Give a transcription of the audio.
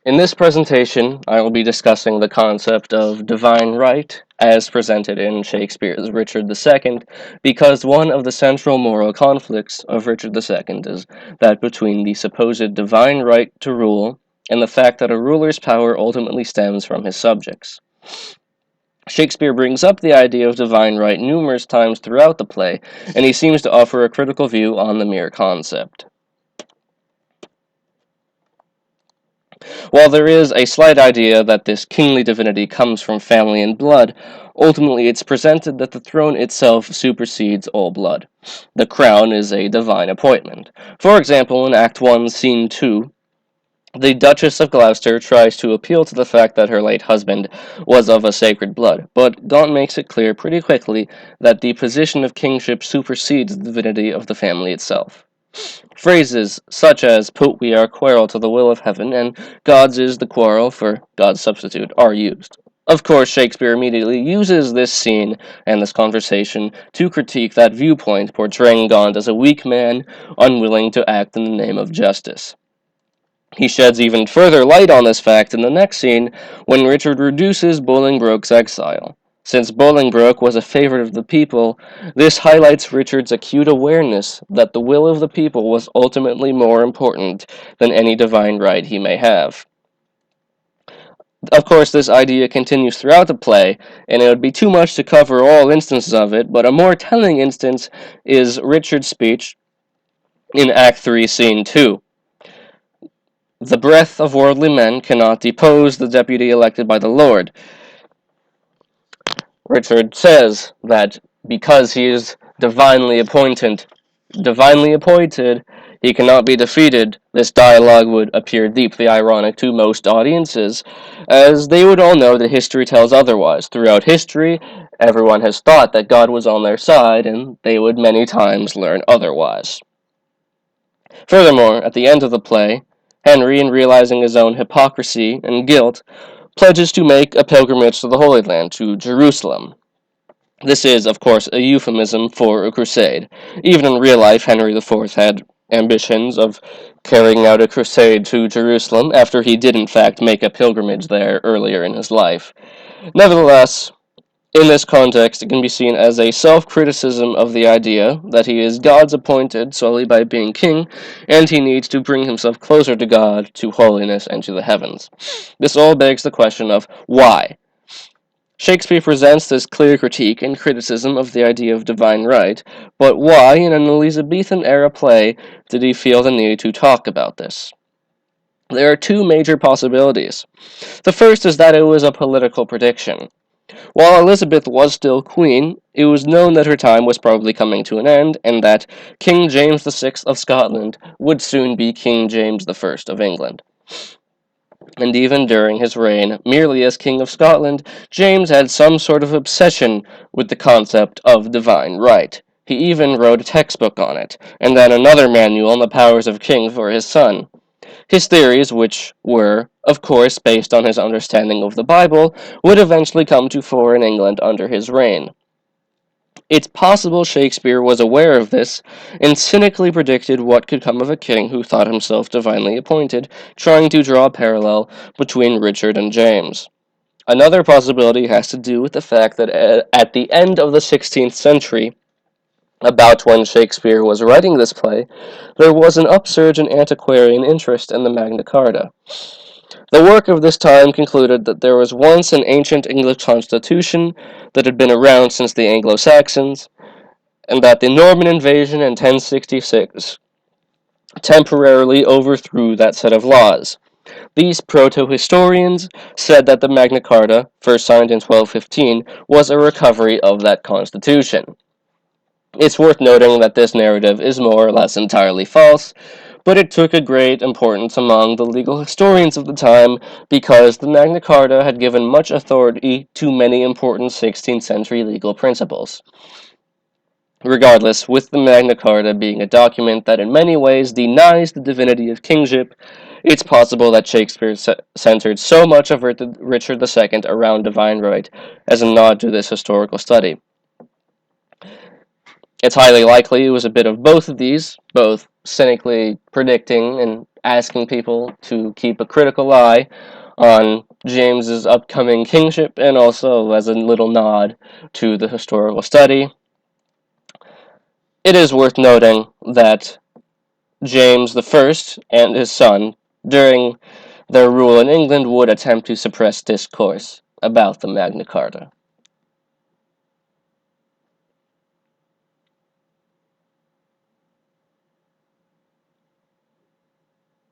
In this presentation, I will be discussing the concept of divine right as presented in Shakespeare's Richard II, because one of the central moral conflicts of Richard II is that between the supposed divine right to rule and the fact that a ruler's power ultimately stems from his subjects. Shakespeare brings up the idea of divine right numerous times throughout the play, and he seems to offer a critical view on the mere concept. While there is a slight idea that this kingly divinity comes from family and blood, ultimately it's presented that the throne itself supersedes all blood. The crown is a divine appointment. For example, in Act 1, Scene 2, the Duchess of Gloucester tries to appeal to the fact that her late husband was of a sacred blood, but Gaunt makes it clear pretty quickly that the position of kingship supersedes the divinity of the family itself. Phrases such as "put we our quarrel to the will of heaven" and "God's is the quarrel" for God's substitute are used. Of course, Shakespeare immediately uses this scene and this conversation to critique that viewpoint, portraying Gaunt as a weak man, unwilling to act in the name of justice. He sheds even further light on this fact in the next scene when Richard reduces Bolingbroke's exile. Since Bolingbroke was a favorite of the people, this highlights Richard's acute awareness that the will of the people was ultimately more important than any divine right he may have. Of course, this idea continues throughout the play, and it would be too much to cover all instances of it, but a more telling instance is Richard's speech in Act 3, Scene 2. The breath of worldly men cannot depose the deputy elected by the Lord. Richard says that because he is divinely appointed, he cannot be defeated. This dialogue would appear deeply ironic to most audiences, as they would all know that history tells otherwise. Throughout history, everyone has thought that God was on their side, and they would many times learn otherwise. Furthermore, at the end of the play, Henry, in realizing his own hypocrisy and guilt, pledges to make a pilgrimage to the Holy Land, to Jerusalem. This is, of course, a euphemism for a crusade. Even in real life, Henry IV had ambitions of carrying out a crusade to Jerusalem after he did in fact make a pilgrimage there earlier in his life. Nevertheless, in this context, it can be seen as a self-criticism of the idea that he is God's appointed solely by being king, and he needs to bring himself closer to God, to holiness, and to the heavens. This all begs the question of why. Shakespeare presents this clear critique and criticism of the idea of divine right, but why, in an Elizabethan-era play, did he feel the need to talk about this? There are two major possibilities. The first is that it was a political prediction. While Elizabeth was still queen, it was known that her time was probably coming to an end, and that King James VI of Scotland would soon be King James I of England. And even during his reign, merely as King of Scotland, James had some sort of obsession with the concept of divine right. He even wrote a textbook on it, and then another manual on the powers of king for his son. His theories, which were, of course, based on his understanding of the Bible, would eventually come to fore in England under his reign. It's possible Shakespeare was aware of this and cynically predicted what could come of a king who thought himself divinely appointed, trying to draw a parallel between Richard and James. Another possibility has to do with the fact that at the end of the 16th century, about when Shakespeare was writing this play, there was an upsurge in antiquarian interest in the Magna Carta. The work of this time concluded that there was once an ancient English constitution that had been around since the Anglo-Saxons, and that the Norman invasion in 1066 temporarily overthrew that set of laws. These proto-historians said that the Magna Carta, first signed in 1215, was a recovery of that constitution. It's worth noting that this narrative is more or less entirely false, but it took a great importance among the legal historians of the time because the Magna Carta had given much authority to many important 16th century legal principles. Regardless, with the Magna Carta being a document that in many ways denies the divinity of kingship, it's possible that Shakespeare centered so much of Richard II around divine right as a nod to this historical study. It's highly likely it was a bit of both of these, both cynically predicting and asking people to keep a critical eye on James's upcoming kingship, and also as a little nod to the historical study. It is worth noting that James I and his son, during their rule in England, would attempt to suppress discourse about the Magna Carta.